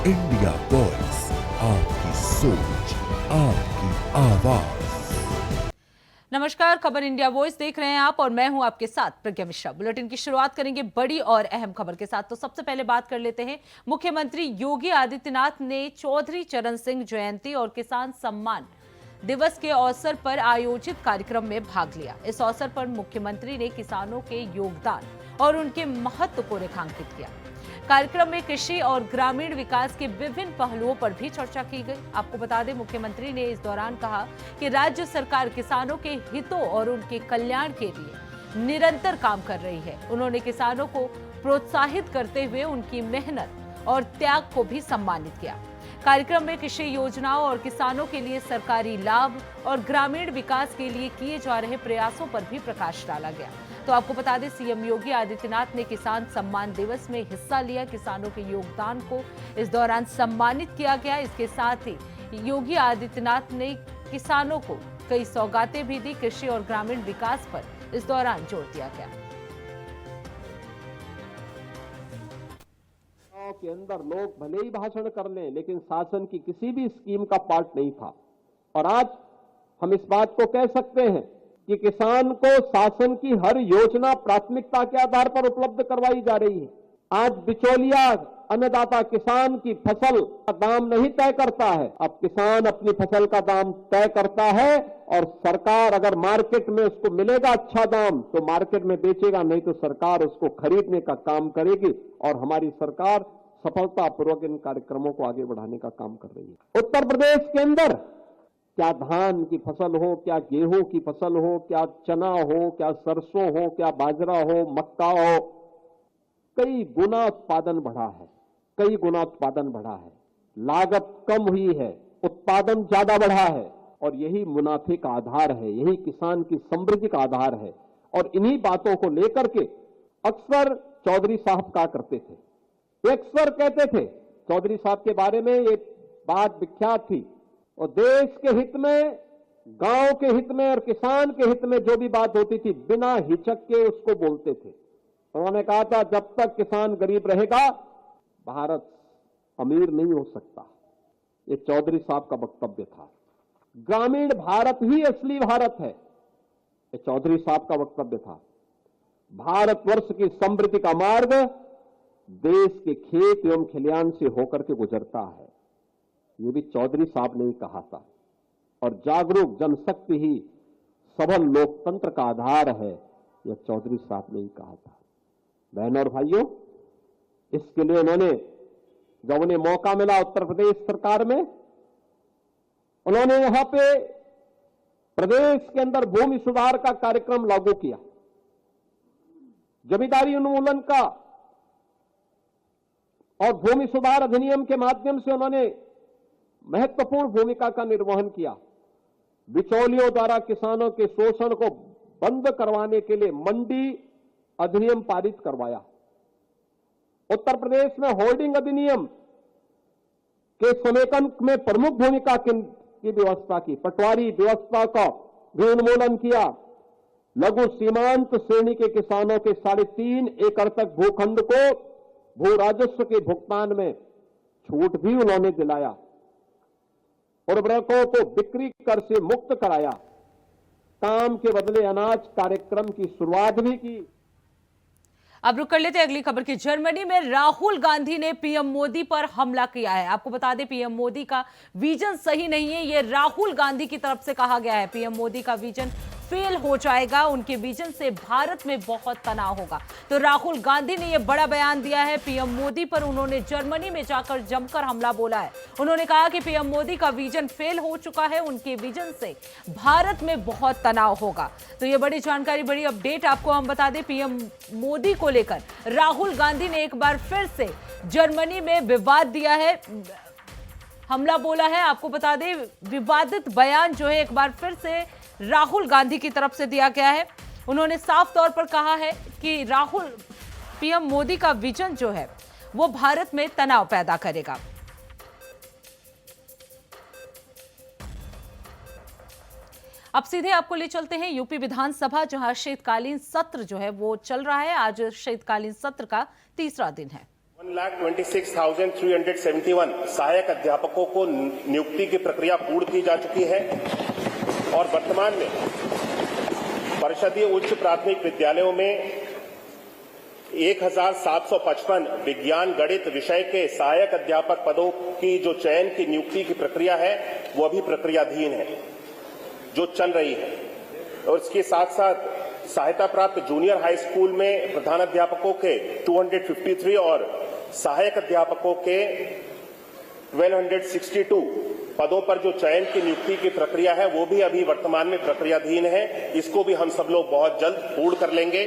India voice, आपकी सोच, आपकी आवाज। नमस्कार, खबर इंडिया वॉइस देख रहे हैं आप और मैं हूं आपके साथ प्रज्ञा मिश्रा। बुलेटिन की शुरुआत करेंगे बड़ी और अहम खबर के साथ। तो सबसे पहले बात कर लेते हैं, मुख्यमंत्री योगी आदित्यनाथ ने चौधरी चरण सिंह जयंती और किसान सम्मान दिवस के अवसर पर आयोजित कार्यक्रम में भाग लिया। इस अवसर पर मुख्यमंत्री ने किसानों के योगदान और उनके महत्व को रेखांकित किया। कार्यक्रम में कृषि और ग्रामीण विकास के विभिन्न पहलुओं पर भी चर्चा की गई। आपको बता दें, मुख्यमंत्री ने इस दौरान कहा कि राज्य सरकार किसानों के हितों और उनके कल्याण के लिए निरंतर काम कर रही है। उन्होंने किसानों को प्रोत्साहित करते हुए उनकी मेहनत और त्याग को भी सम्मानित किया। कार्यक्रम में कृषि योजनाओं और किसानों के लिए सरकारी लाभ और ग्रामीण विकास के लिए किए जा रहे प्रयासों पर भी प्रकाश डाला गया। तो आपको बता दें, सीएम योगी आदित्यनाथ ने किसान सम्मान दिवस में हिस्सा लिया। किसानों के योगदान को इस दौरान सम्मानित किया गया। इसके साथ ही योगी आदित्यनाथ ने किसानों को कई सौगातें भी दी। कृषि और ग्रामीण विकास पर इस दौरान जोर दिया गया। के अंदर लोग भले ही भाषण कर लें, लेकिन शासन की किसी भी स्कीम का पार्ट नहीं था। और आज हम इस बात को कह सकते हैं कि किसान को शासन की हर योजना प्राथमिकता के आधार पर उपलब्ध करवाई जा रही है। आज बिचौलिया अन्नदाता किसान की फसल का दाम नहीं तय करता है, अब किसान अपनी फसल का दाम तय करता है और सरकार अगर मार्केट में उसको मिलेगा अच्छा दाम तो मार्केट में बेचेगा, नहीं तो सरकार उसको खरीदने का काम करेगी। और हमारी सरकार सफलतापूर्वक इन कार्यक्रमों को आगे बढ़ाने का काम कर रही है। उत्तर प्रदेश के अंदर क्या धान की फसल हो, क्या गेहूं की फसल हो, क्या चना हो, क्या सरसों हो, क्या बाजरा हो, मक्का हो, कई गुना उत्पादन बढ़ा है, कई गुना उत्पादन बढ़ा है। लागत कम हुई है, उत्पादन ज्यादा बढ़ा है और यही मुनाफे का आधार है, यही किसान की समृद्धि का आधार है। और इन्हीं बातों को लेकर के अक्सर चौधरी साहब कहा करते थे, अक्सर कहते थे चौधरी साहब के बारे में एक बात विख्यात थी, और देश के हित में, गांव के हित में और किसान के हित में जो भी बात होती थी बिना हिचक के उसको बोलते थे। उन्होंने कहा था, जब तक किसान गरीब रहेगा भारत अमीर नहीं हो सकता। ये चौधरी साहब का वक्तव्य था। ग्रामीण भारत ही असली भारत है, ये चौधरी साहब का वक्तव्य था। भारतवर्ष की समृद्धि का मार्ग देश के खेत एवं खलिहान से होकर के गुजरता है, ये भी चौधरी साहब ने ही कहा था। और जागरूक जनशक्ति ही सबल लोकतंत्र का आधार है, यह चौधरी साहब ने ही कहा था। बहनों और भाइयों, इसके लिए उन्होंने, जब उन्हें मौका मिला उत्तर प्रदेश सरकार में, उन्होंने यहां पे प्रदेश के अंदर भूमि सुधार का कार्यक्रम लागू किया। जमींदारी उन्मूलन का और भूमि सुधार अधिनियम के माध्यम से उन्होंने महत्वपूर्ण भूमिका का निर्वहन किया। बिचौलियों द्वारा किसानों के शोषण को बंद करवाने के लिए मंडी अधिनियम पारित करवाया। उत्तर प्रदेश में होल्डिंग अधिनियम के समेकन में प्रमुख भूमिका की व्यवस्था की। पटवारी व्यवस्था का भी उन्मूलन किया। लघु सीमांत श्रेणी के किसानों के 3.5 एकड़ तक भूखंड को भू राजस्व के भुगतान में छूट भी उन्होंने दिलाया। उर्वरकों को बिक्री कर से मुक्त कराया। काम के बदले अनाज कार्यक्रम की शुरुआत भी की। अब रुक कर लेते हैं अगली खबर की। जर्मनी में राहुल गांधी ने पीएम मोदी पर हमला किया है। आपको बता दें, पीएम मोदी का विजन सही नहीं है, यह राहुल गांधी की तरफ से कहा गया है। पीएम मोदी का विजन फेल हो जाएगा, उनके विजन से भारत में बहुत तनाव होगा। तो राहुल गांधी ने यह बड़ा बयान दिया है पीएम मोदी पर। उन्होंने जर्मनी में जाकर जमकर हमला बोला है। उन्होंने कहा कि पीएम मोदी का विजन फेल हो चुका है, उनके विजन से भारत में बहुत तनाव होगा। तो यह बड़ी जानकारी, बड़ी अपडेट आपको हम बता दें। पीएम मोदी को लेकर राहुल गांधी ने एक बार फिर से जर्मनी में विवाद दिया है, हमला बोला है। आपको बता दें, विवादित बयान जो है एक बार फिर से राहुल गांधी की तरफ से दिया गया है। उन्होंने साफ तौर पर कहा है कि पीएम मोदी का विजन जो है वो भारत में तनाव पैदा करेगा। अब सीधे आपको ले चलते हैं यूपी विधानसभा, जहां शीतकालीन सत्र जो है वो चल रहा है। आज शीतकालीन सत्र का तीसरा दिन है। 1,26,371 सहायक अध्यापकों को नियुक्ति की प्रक्रिया पूर्ण की जा चुकी है और वर्तमान में परिषदीय उच्च प्राथमिक विद्यालयों में 1,755 विज्ञान गणित विषय के सहायक अध्यापक पदों की जो चयन की नियुक्ति की प्रक्रिया है वो अभी प्रक्रियाधीन है, जो चल रही है। और इसके साथ साथ सहायता प्राप्त जूनियर हाई स्कूल में प्रधानाध्यापकों के 253 और सहायक अध्यापकों के 1262 पदों पर जो चयन की नियुक्ति की प्रक्रिया है वो भी अभी वर्तमान में प्रक्रियाधीन है। इसको भी हम सब लोग बहुत जल्द पूर्ण कर लेंगे।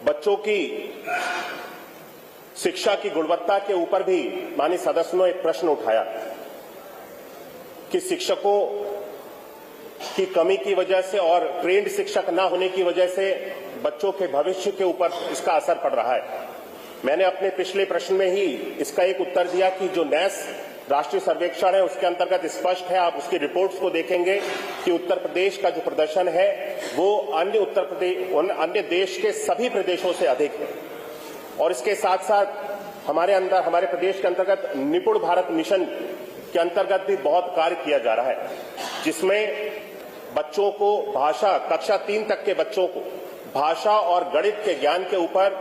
बच्चों की शिक्षा की गुणवत्ता के ऊपर भी माननीय सदस्यों ने एक प्रश्न उठाया कि शिक्षकों की कमी की वजह से और ट्रेंड शिक्षक न होने की वजह से बच्चों के भविष्य के ऊपर इसका असर पड़ रहा है। मैंने अपने पिछले प्रश्न में ही इसका एक उत्तर दिया कि जो NAS राष्ट्रीय सर्वेक्षण है उसके अंतर्गत स्पष्ट है, आप उसकी रिपोर्ट्स को देखेंगे कि उत्तर प्रदेश का जो प्रदर्शन है वो अन्य देश के सभी प्रदेशों से अधिक है। और इसके साथ साथ हमारे प्रदेश के अंतर्गत निपुण भारत मिशन के अंतर्गत भी बहुत कार्य किया जा रहा है, जिसमें बच्चों को भाषा कक्षा 3 तक के बच्चों को भाषा और गणित के ज्ञान के ऊपर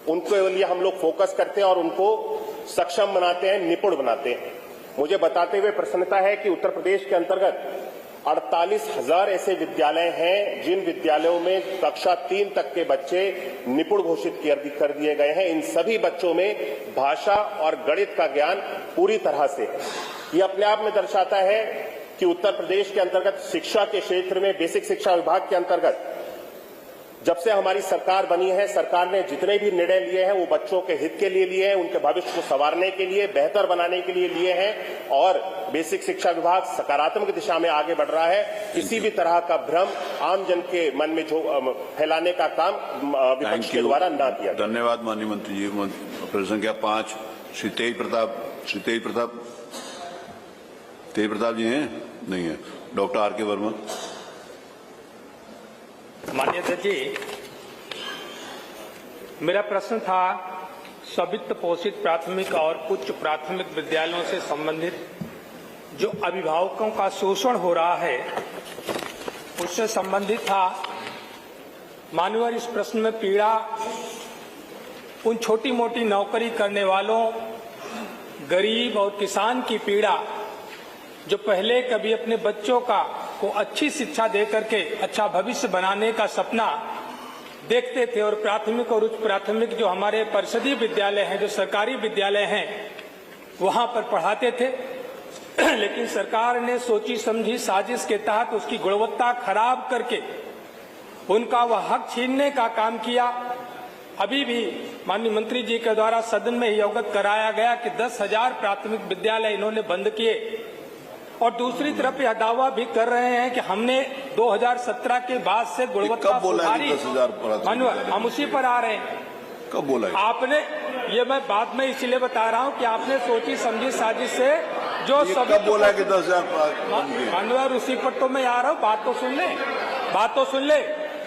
उनके लिए हम लोग फोकस करते हैं और उनको सक्षम बनाते हैं, निपुण बनाते हैं। मुझे बताते हुए प्रसन्नता है कि उत्तर प्रदेश के अंतर्गत 48,000 ऐसे विद्यालय हैं जिन विद्यालयों में कक्षा 3 तक के बच्चे निपुण घोषित कर दिए गए हैं। इन सभी बच्चों में भाषा और गणित का ज्ञान पूरी तरह से है। ये अपने आप में दर्शाता है कि उत्तर प्रदेश के अंतर्गत शिक्षा के क्षेत्र में बेसिक शिक्षा विभाग के अंतर्गत जब से हमारी सरकार बनी है, सरकार ने जितने भी निर्णय लिए हैं वो बच्चों के हित के लिए लिए हैं, उनके भविष्य को संवारने के लिए, बेहतर बनाने के लिए लिए हैं और बेसिक शिक्षा विभाग सकारात्मक दिशा में आगे बढ़ रहा है। किसी भी तरह का भ्रम आम जन के मन में जो फैलाने का काम विपक्ष के द्वारा न किया। धन्यवाद माननीय मंत्री जी। प्रश्न संख्या 5 श्री तेज प्रताप जी हैं? नहीं है। Doctor R.K. वर्मा। माननीय अध्यक्ष जी, मेरा प्रश्न था स्वित्त पोषित प्राथमिक और उच्च प्राथमिक विद्यालयों से संबंधित जो अभिभावकों का शोषण हो रहा है उससे संबंधित था। माननीय इस प्रश्न में पीड़ा उन छोटी मोटी नौकरी करने वालों, गरीब और किसान की पीड़ा जो पहले कभी अपने बच्चों को अच्छी शिक्षा दे करके अच्छा भविष्य बनाने का सपना देखते थे और प्राथमिक और उच्च प्राथमिक जो हमारे परिषदीय विद्यालय हैं, जो सरकारी विद्यालय हैं, वहां पर पढ़ाते थे। लेकिन सरकार ने सोची समझी साजिश के तहत उसकी गुणवत्ता खराब करके उनका वह हक छीनने का काम किया। अभी भी माननीय मंत्री जी के द्वारा सदन में ही अवगत कराया गया कि 10,000 प्राथमिक विद्यालय इन्होंने बंद किए और दूसरी तरफ यह दावा भी कर रहे हैं कि हमने 2017 के बाद से गुणवत्ता सुधारी। हम उसी पर आ रहे हैं। कब बोला आपने? ये मैं बाद में इसलिए बता रहा हूं कि आपने सोची समझी साजिश से जो सब बोला कि 10,000 मानवर उसी पर तो मैं आ रहा हूं। बात तो सुन ले।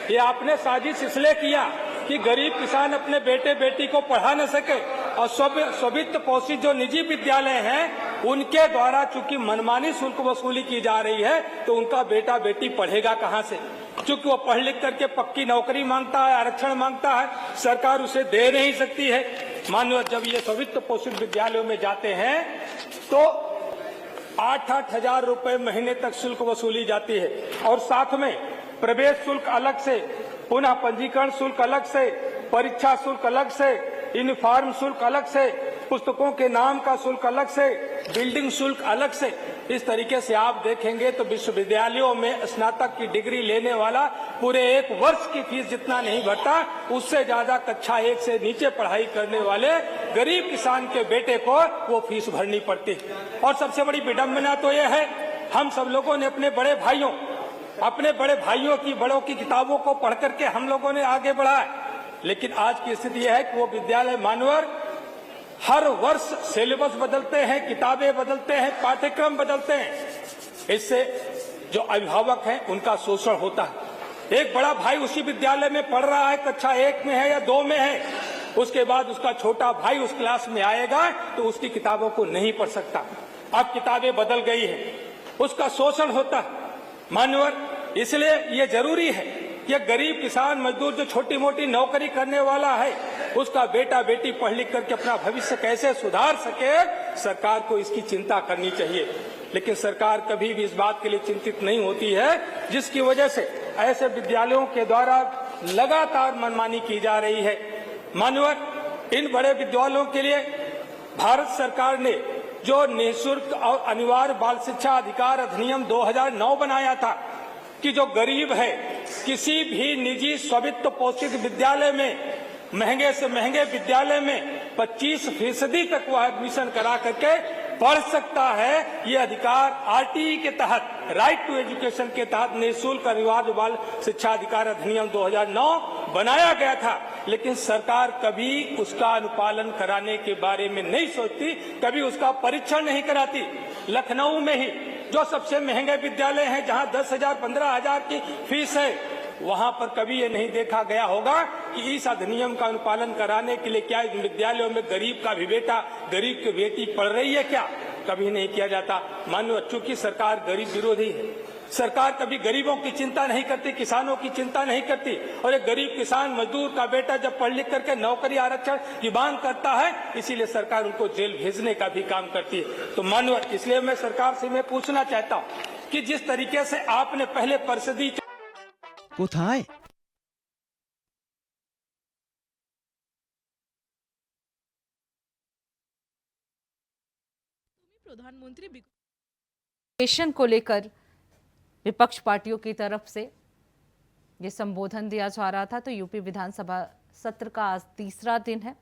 ये आपने साजिश इसलिए किया कि गरीब किसान अपने बेटे बेटी को पढ़ा न सके और स्वित्त पोषित जो निजी विद्यालय हैं उनके द्वारा चूंकि मनमानी शुल्क वसूली की जा रही है तो उनका बेटा बेटी पढ़ेगा कहां से? चूंकि वो पढ़ लिख करके पक्की नौकरी मांगता है, आरक्षण मांगता है, सरकार उसे दे नहीं सकती है। मानो जब ये स्वित्त पोषित विद्यालयों में जाते हैं तो 8-8 हजार रुपए महीने तक शुल्क वसूली जाती है और साथ में प्रवेश शुल्क अलग से, पुनः पंजीकरण शुल्क अलग से, परीक्षा शुल्क अलग से, यूनिफॉर्म शुल्क अलग से, पुस्तकों के नाम का शुल्क अलग से, बिल्डिंग शुल्क अलग से। इस तरीके से आप देखेंगे तो विश्वविद्यालयों में स्नातक की डिग्री लेने वाला पूरे 1 वर्ष की फीस जितना नहीं भरता, उससे ज्यादा कक्षा 1 से नीचे पढ़ाई करने वाले गरीब किसान के बेटे को वो फीस भरनी पड़ती। और सबसे बड़ी विडंबना तो यह है, हम सब लोगों ने अपने बड़े भाइयों की बड़ों की किताबों को पढ़ करके हम लोगों ने आगे बढ़ा है। लेकिन आज की स्थिति यह है कि वो विद्यालय मानवर हर वर्ष सिलेबस बदलते हैं, किताबें बदलते हैं, पाठ्यक्रम बदलते हैं। इससे जो अभिभावक हैं उनका शोषण होता है। एक बड़ा भाई उसी विद्यालय में पढ़ रहा है, कक्षा 1 में है या 2 में है, उसके बाद उसका छोटा भाई उस क्लास में आएगा तो उसकी किताबों को नहीं पढ़ सकता। अब किताबें बदल गई हैं, उसका शोषण होता है मान्यवर। इसलिए ये जरूरी है कि गरीब किसान मजदूर जो छोटी मोटी नौकरी करने वाला है उसका बेटा बेटी पढ़ लिख करके अपना भविष्य कैसे सुधार सके, सरकार को इसकी चिंता करनी चाहिए। लेकिन सरकार कभी भी इस बात के लिए चिंतित नहीं होती है, जिसकी वजह से ऐसे विद्यालयों के द्वारा लगातार मनमानी की जा रही है। मान्यवर, इन बड़े विद्यालयों के लिए भारत सरकार ने जो निःशुल्क और अनिवार्य बाल शिक्षा अधिकार अधिनियम 2009 बनाया था कि जो गरीब है किसी भी निजी स्वित्त पोषित विद्यालय में, महंगे से महंगे विद्यालय में 25% तक वह एडमिशन करा करके पढ़ सकता है। ये अधिकार आरटीई के तहत, राइट टू एजुकेशन के तहत निःशुल्क अनिवार्य बाल शिक्षा अधिकार अधिनियम 2009 बनाया गया था। लेकिन सरकार कभी उसका अनुपालन कराने के बारे में नहीं सोचती, कभी उसका परीक्षण नहीं कराती। लखनऊ में ही जो सबसे महंगे विद्यालय हैं, जहां 10,000 15,000 की फीस है, वहां पर कभी ये नहीं देखा गया होगा कि इस अधिनियम का अनुपालन कराने के लिए क्या इन विद्यालयों में गरीब का भी बेटा, गरीब की बेटी पढ़ रही है क्या, कभी नहीं किया जाता। मानो चूंकि सरकार गरीब विरोधी है, सरकार कभी गरीबों की चिंता नहीं करती, किसानों की चिंता नहीं करती। और एक गरीब किसान मजदूर का बेटा जब पढ़ लिख करके नौकरी आरक्षण की मांग करता है, इसीलिए सरकार उनको जेल भेजने का भी काम करती है। तो मानव, इसलिए मैं सरकार से मैं पूछना चाहता हूँ कि जिस तरीके से आपने पहले परिषदीय কোথায় प्रधानमंत्री पेशन को लेकर विपक्ष पार्टियों की तरफ से ये संबोधन दिया जा रहा था। तो यूपी विधानसभा सत्र का आज तीसरा दिन है।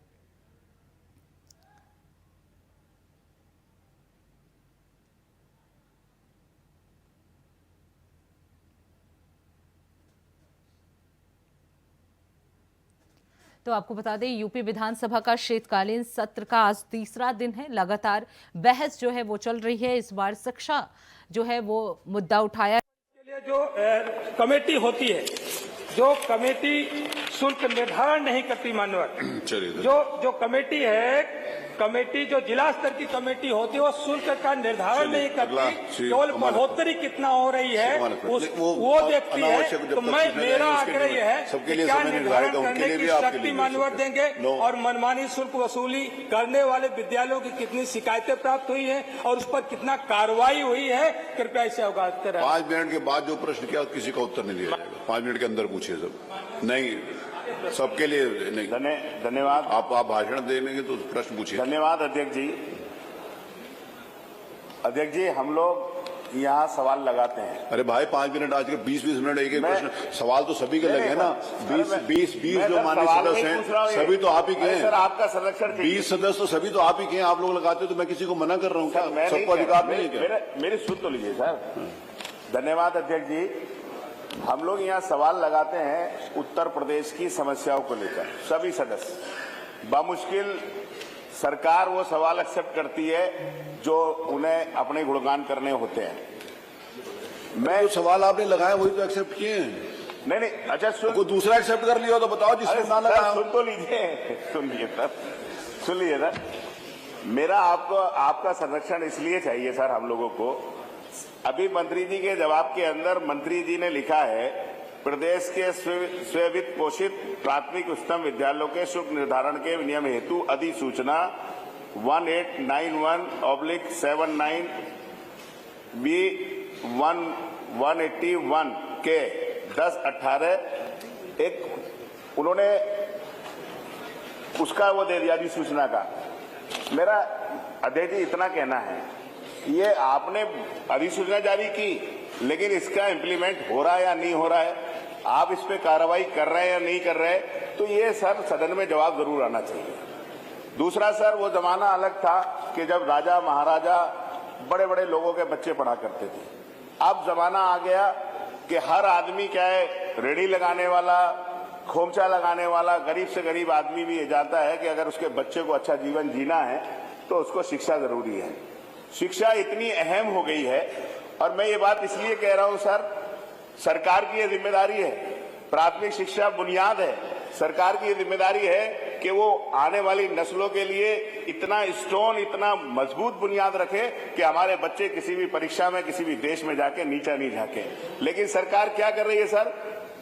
तो आपको बता दें, यूपी विधानसभा का शीतकालीन सत्र का आज तीसरा दिन है। लगातार बहस जो है वो चल रही है। इस बार शिक्षा जो है वो मुद्दा उठाया के लिए जो कमेटी होती है, जो कमेटी शुल्क निर्धारण नहीं करती मान्यवर, जो कमेटी है, कमेटी जो जिला स्तर की कमेटी होती है वो शुल्क का निर्धारण नहीं करती, केवल बढ़ोतरी कितना हो रही है वो देखती है। तो मेरा आग्रह यह है कि क्या निर्धारण करने की शक्ति मान्यवर देंगे और मनमानी शुल्क वसूली करने वाले विद्यालयों की कितनी शिकायतें प्राप्त हुई है और उस पर कितना कार्रवाई हुई है, कृपया इसे अवगत करें। 5 मिनट के बाद जो प्रश्न किया किसी का उत्तर नहीं दिया जाएगा। 5 मिनट के अंदर पूछिए सब, नहीं सबके लिए नहीं। धन्यवाद। आप भाषण देंगे तो प्रश्न पूछिए। धन्यवाद अध्यक्ष जी। अध्यक्ष जी, हम लोग यहाँ सवाल लगाते हैं। अरे भाई 5 मिनट आज के 20-20 मिनट एक प्रश्न, सवाल तो सभी के लगे हैं ना। 20 जो माननीय सदस्य हैं सभी तो आप ही के हैं। सर आपका संरक्षण 20 सदस्य तो सभी तो आप ही के हैं। आप लोग लगाते हो तो मैं किसी को मना कर रहा हूँ क्या? सबको अधिकार नहीं है क्या? मेरी सुन तो लीजिए सर। धन्यवाद अध्यक्ष जी। हम लोग यहाँ सवाल लगाते हैं उत्तर प्रदेश की समस्याओं को लेकर, सभी सदस्य। बामुश्किल सरकार वो सवाल एक्सेप्ट करती है जो उन्हें अपने गुणगान करने होते हैं। मैं जो सवाल आपने लगाया वही तो एक्सेप्ट किए हैं। नहीं, अच्छा कोई दूसरा एक्सेप्ट कर लिया तो बताओ जिसने ना लगाया। सुन तो लीजिए, सुन लीजिए सर। मेरा आपका संरक्षण इसलिए चाहिए सर हम लोगों को। अभी मंत्री जी के जवाब के अंदर मंत्री जी ने लिखा है, प्रदेश के स्व-वित्त पोषित प्राथमिक उच्चतम विद्यालयों के शुल्क निर्धारण के नियम हेतु अधिसूचना 1891/79 B181 के 10/18 एक उन्होंने उसका वो दे दिया अधिसूचना का। मेरा अध्यक्ष जी इतना कहना है, ये आपने अधिसूचना जारी की, लेकिन इसका इम्प्लीमेंट हो रहा है या नहीं हो रहा है, आप इस पे कार्रवाई कर रहे हैं या नहीं कर रहे, तो ये सर सदन में जवाब जरूर आना चाहिए। दूसरा सर, वो जमाना अलग था कि जब राजा महाराजा बड़े बड़े लोगों के बच्चे पढ़ा करते थे। अब जमाना आ गया कि हर आदमी क्या है, रेडी लगाने वाला, खोमचा लगाने वाला, गरीब से गरीब आदमी भी ये जानता है कि अगर उसके बच्चे को अच्छा जीवन जीना है तो उसको शिक्षा जरूरी है। शिक्षा इतनी अहम हो गई है, और मैं ये बात इसलिए कह रहा हूं सर, सरकार की ये जिम्मेदारी है। प्राथमिक शिक्षा बुनियाद है, सरकार की ये जिम्मेदारी है कि वो आने वाली नस्लों के लिए इतना स्ट्रॉन्ग, इतना मजबूत बुनियाद रखे कि हमारे बच्चे किसी भी परीक्षा में, किसी भी देश में जाके नीचा नहीं झाके। लेकिन सरकार क्या कर रही है सर?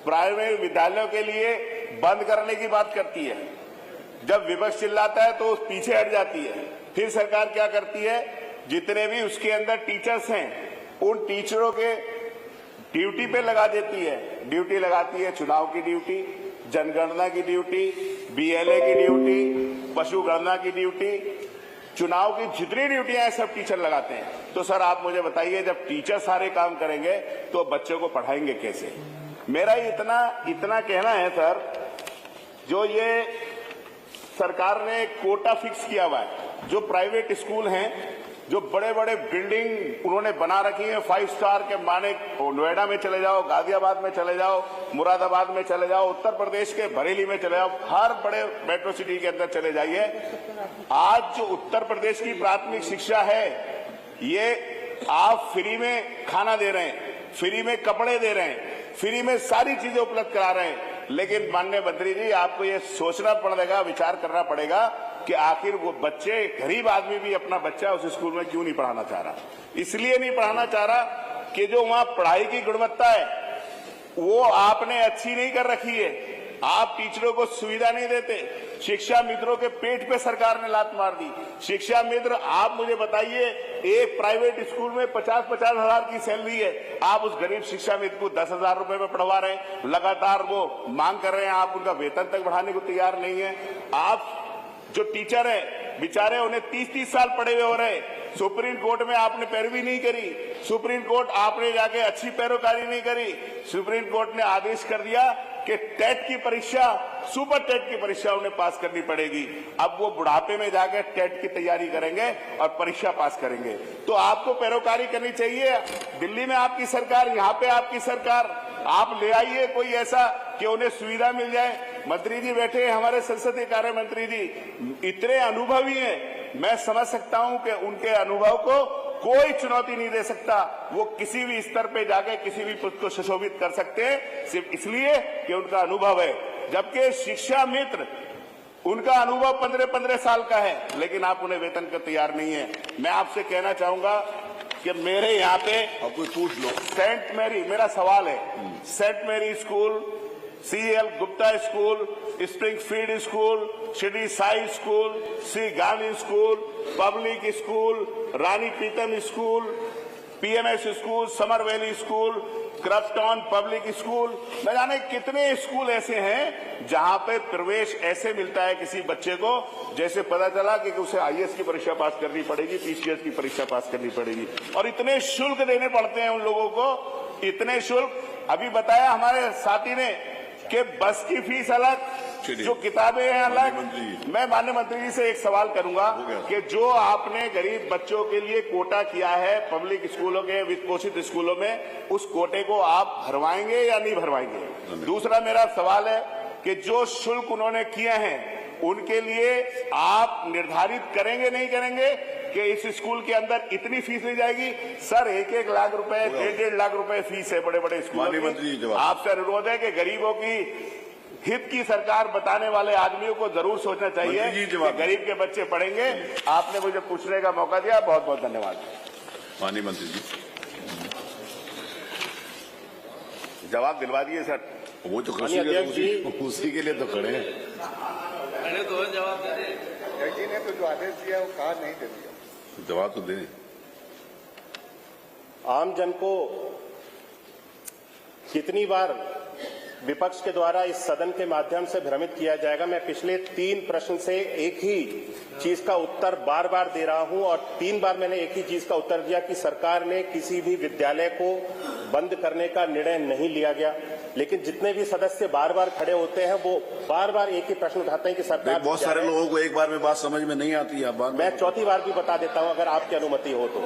प्राइवेट विद्यालयों के लिए बंद करने की बात करती है। जब विपक्ष चिल्लाता है तो पीछे हट जाती है। फिर सरकार क्या करती है? जितने भी उसके अंदर टीचर्स हैं, उन टीचरों के ड्यूटी पे लगा देती है। ड्यूटी लगाती है चुनाव की ड्यूटी, जनगणना की ड्यूटी, बीएलए की ड्यूटी, पशु गणना की ड्यूटी, चुनाव की जितनी ड्यूटियां हैं सब टीचर लगाते हैं। तो सर आप मुझे बताइए, जब टीचर सारे काम करेंगे तो बच्चों को पढ़ाएंगे कैसे? मेरा इतना कहना है सर, जो ये सरकार ने कोटा फिक्स किया हुआ है, जो प्राइवेट स्कूल हैं, जो बड़े बड़े बिल्डिंग उन्होंने बना रखी है 5 स्टार के माने, नोएडा में चले जाओ, गाजियाबाद में चले जाओ, मुरादाबाद में चले जाओ, उत्तर प्रदेश के बरेली में चले जाओ, हर बड़े मेट्रो सिटी के अंदर चले जाइए। आज जो उत्तर प्रदेश की प्राथमिक शिक्षा है, ये आप फ्री में खाना दे रहे हैं, फ्री में कपड़े दे रहे हैं, फ्री में सारी चीजें उपलब्ध करा रहे हैं। लेकिन माननीय मंत्री जी, आपको ये सोचना पड़ेगा, विचार करना पड़ेगा कि आखिर वो बच्चे, गरीब आदमी भी अपना बच्चा उस स्कूल में क्यों नहीं पढ़ाना चाह रहा? इसलिए नहीं पढ़ाना चाह रहा कि जो वहां पढ़ाई की गुणवत्ता है वो आपने अच्छी नहीं कर रखी है। आप टीचरों को सुविधा नहीं देते। शिक्षा मित्रों के पेट पे सरकार ने लात मार दी। शिक्षा मित्र, आप मुझे बताइए, एक प्राइवेट स्कूल में 50-50 हजार की सैलरी है, आप उस गरीब शिक्षा मित्र को 10,000 रुपए में पढ़वा रहे हैं, लगातार वो मांग कर रहे हैं, आप उनका वेतन तक बढ़ाने को तैयार नहीं है। आप जो टीचर है बेचारे, उन्हें 30-30 साल पढ़े हुए हो रहे। सुप्रीम कोर्ट में आपने पैरवी नहीं करी, सुप्रीम कोर्ट आपने जाके अच्छी पैरोकारी नहीं करी। सुप्रीम कोर्ट ने आदेश कर दिया कि टेट की परीक्षा, सुपर टेट की परीक्षा उन्हें पास करनी पड़ेगी। अब वो बुढ़ापे में जाकर टेट की तैयारी करेंगे और परीक्षा पास करेंगे। तो आपको पैरोकारी करनी चाहिए। दिल्ली में आपकी सरकार, यहाँ पे आपकी सरकार, आप ले आइए कोई ऐसा कि उन्हें सुविधा मिल जाए। मंत्री जी बैठे हैं हमारे संसदीय कार्य मंत्री जी, इतने अनुभवी हैं, मैं समझ सकता हूं कि उनके अनुभव को कोई चुनौती नहीं दे सकता। वो किसी भी स्तर पे जाके किसी भी पद को सुशोभित कर सकते हैं, सिर्फ इसलिए कि उनका अनुभव है। जबकि शिक्षा मित्र, उनका अनुभव 15-15 साल का है, लेकिन आप उन्हें वेतन का तैयार नहीं है। मैं आपसे कहना चाहूंगा कि मेरे यहाँ पे अब कोई पूछ लो। सेंट मैरी, मेरा सवाल है, Saint Mary school, CL Gupta school, Springfield school, Shri Sai school, Shri Gandhi school, public school, Rani Pritam school, PMS school, Summer Valley school, Crofton public school, न जाने कितने स्कूल ऐसे हैं जहां पे प्रवेश ऐसे मिलता है किसी बच्चे को जैसे पता चला कि उसे IAS की परीक्षा पास करनी पड़ेगी, PCS की परीक्षा पास करनी पड़ेगी, और इतने शुल्क देने पड़ते हैं उन लोगों को, इतने शुल्क। अभी बताया हमारे साथी ने कि बस की फीस अलग, जो किताबें हैं अलग। मैं माननीय मंत्री जी से एक सवाल करूंगा कि जो आपने गरीब बच्चों के लिए कोटा किया है पब्लिक स्कूलों के, वित्त पोषित स्कूलों में, उस कोटे को आप भरवाएंगे या नहीं भरवाएंगे? दूसरा मेरा सवाल है कि जो शुल्क उन्होंने किए हैं उनके लिए आप निर्धारित करेंगे नहीं करेंगे कि इस स्कूल के अंदर इतनी फीस ली जाएगी? सर 1-1 लाख रुपए, 1.5 लाख रुपए फीस है बड़े बड़े स्कूलों की। आपसे अनुरोध है कि गरीबों की हित की सरकार बताने वाले आदमियों को जरूर सोचना चाहिए कि गरीब के बच्चे पढ़ेंगे। आपने मुझे पूछने का मौका दिया, बहुत बहुत धन्यवाद। माननीय मंत्री जी, जवाब दिलवा दिए सर। वो तो उसी के लिए तो खड़े हैं। जवाब दे ने तो जो आदेश दिया वो कहा नहीं दे दिया, जवाब तो दें। आम जन को कितनी बार विपक्ष के द्वारा इस सदन के माध्यम से भ्रमित किया जाएगा? मैं पिछले 3 प्रश्न से एक ही चीज का उत्तर बार बार दे रहा हूं और 3 बार मैंने एक ही चीज का उत्तर दिया कि सरकार ने किसी भी विद्यालय को बंद करने का निर्णय नहीं लिया गया। लेकिन जितने भी सदस्य बार बार खड़े होते हैं वो बार बार एक ही प्रश्न उठाते हैं कि सरकार, बहुत सारे लोगों को एक बार में बात समझ में नहीं आती है। मैं चौथी बार भी बता देता हूं अगर आपकी अनुमति हो तो।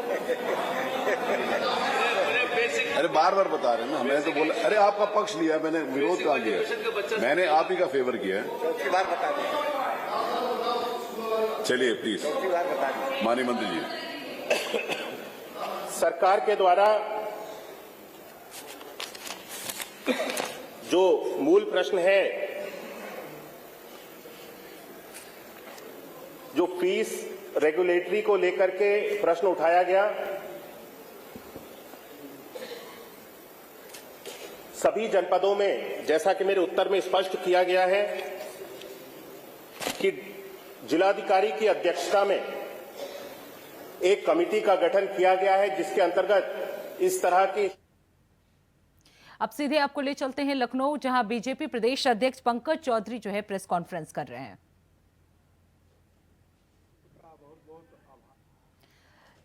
अरे बार बार बता रहे हैं ना, मैंने तो बोला, अरे आपका पक्ष लिया, मैंने विरोध कहा किया, मैंने आप ही का फेवर किया है। चौथी बार बता दीजिए। चलिए प्लीज माननीय मंत्री जी। सरकार के द्वारा जो मूल प्रश्न है जो फीस रेगुलेटरी को लेकर के प्रश्न उठाया गया, सभी जनपदों में जैसा कि मेरे उत्तर में स्पष्ट किया गया है कि जिलाधिकारी की अध्यक्षता में एक कमेटी का गठन किया गया है, जिसके अंतर्गत इस तरह की। अब सीधे आपको ले चलते हैं लखनऊ, जहां बीजेपी प्रदेश अध्यक्ष पंकज चौधरी जो है प्रेस कॉन्फ्रेंस कर रहे हैं।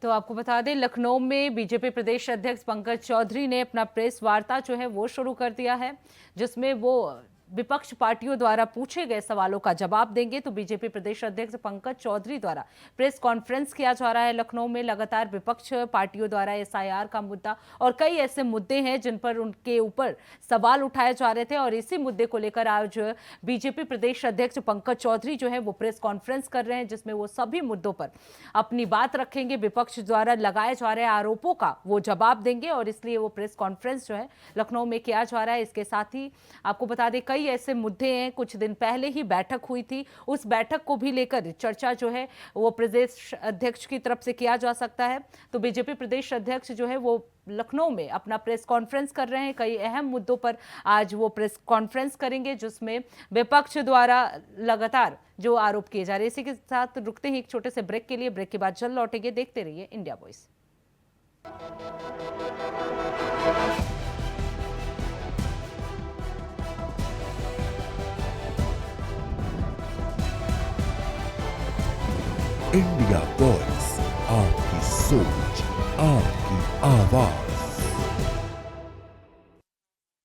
तो आपको बता दें, लखनऊ में बीजेपी प्रदेश अध्यक्ष पंकज चौधरी ने अपना प्रेस वार्ता जो है वो शुरू कर दिया है, जिसमें वो विपक्ष पार्टियों द्वारा पूछे गए सवालों का जवाब देंगे। तो बीजेपी प्रदेश अध्यक्ष पंकज चौधरी द्वारा प्रेस कॉन्फ्रेंस किया जा रहा है लखनऊ में। लगातार विपक्ष पार्टियों द्वारा एसआईआर का मुद्दा और कई ऐसे मुद्दे हैं जिन पर उनके ऊपर सवाल उठाए जा रहे थे, और इसी मुद्दे को लेकर आज बीजेपी प्रदेश अध्यक्ष पंकज चौधरी जो है वो प्रेस कॉन्फ्रेंस कर रहे हैं, जिसमें वो सभी मुद्दों पर अपनी बात रखेंगे। विपक्ष द्वारा लगाए जा रहे आरोपों का वो जवाब देंगे, और इसलिए वो प्रेस कॉन्फ्रेंस जो है लखनऊ में किया जा रहा है। इसके साथ ही आपको बता दें, कई ऐसे मुद्दे हैं, कुछ दिन पहले ही बैठक हुई थी, उस बैठक को भी लेकर चर्चा जो है वो प्रदेश अध्यक्ष की तरफ से किया जा सकता है। तो बीजेपी प्रदेश अध्यक्ष जो है वो लखनऊ में अपना प्रेस कॉन्फ्रेंस कर रहे हैं। कई अहम मुद्दों पर आज वो प्रेस कॉन्फ्रेंस करेंगे, जिसमें विपक्ष द्वारा लगातार जो आरोप किए जा रहे हैं। इसी के साथ रुकते हैं एक छोटे से ब्रेक के लिए, ब्रेक के बाद जल्द लौटेंगे। देखते रहिए इंडिया वॉइस। इंडिया वॉइस, आपकी सोच, आपकी आवाज।